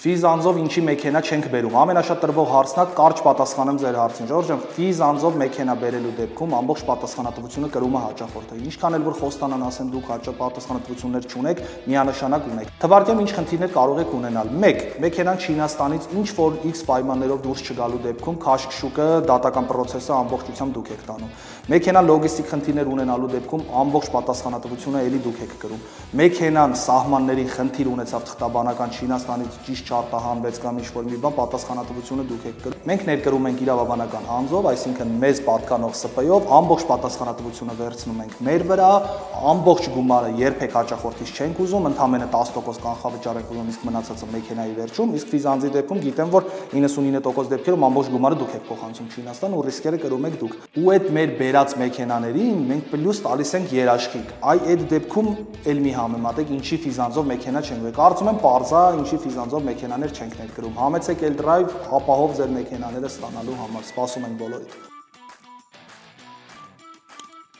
Ֆիզ անձով ինչի մեքենա չենք բերում։ Ամենաշատ տրվող հարցն է, կարճ պատասխանեմ ձեր հարցին։ Ժորժ ջան, ֆիզ անձով մեքենա բերելու դեպքում ամբողջ պատասխանատվությունը կրում է հաճախորդը։ Ինչքան էլ որ խոստանան ասեն դուք հաճախ պատասխանատվություններ չունեք, միանշանակ ունեք։ Թվարկեմ ինչ խնդիրներ կարող եք ունենալ։ 1. Մեքենան Չինաստանից ինչ որ X պայմաններով դուրս չգալու դեպքում քաշքշուկը, դատական process-ը ամբողջությամբ դուք եք տանում։ Մեքենան լոգիստիկ խնդիրներ ունենալու դեպքում ամբողջ պատասխանատվությունը ելի դուք եք կրում։ Մեքենան սահմանների խնդիր ունեցավ թղթաբանական Չինաստանից ճիշտ չարտահանվեց կամ ինչ-որ մի բան, պատասխանատվությունը դուք եք կրում։ Մենք ներկրում ենք իրավաբանական անձով, այսինքն մեզ պատկանող ՍՊ-ով ամբողջ պատասխանատվությունը վերցնում ենք մեր վրա, ամբողջ գումարը երբեք հաճախորդից չենք ուզում, ընդամենը 10% կանխավճար ենք ուզում, իսկ մնացածը մեքենայի վերջում, իսկ ֆիզ անձի դեպքում գիտեմ, որ 99% դեպքերում ամբողջ գումարը դուք եք փոխանցում Չինաստան ու ռիսկերը կրում եք դուք։ Ու այդ մեր բերած մեքենաներին մենք պլյուս տալիս ենք երաշխիք։ Այդ դեպքում էլ մի համեմատեք, ինչի ֆիզ անձով մեքենա չենք բերում։ Կարծում եմ պարզա, ինչի ֆիզ անձով մեքենաներ չենք ներկրում։ Համեցեք էլ դրայվ ապահով ձեր մեքենաները ստանալու համար։ Սպասում ենք բոլորիդ։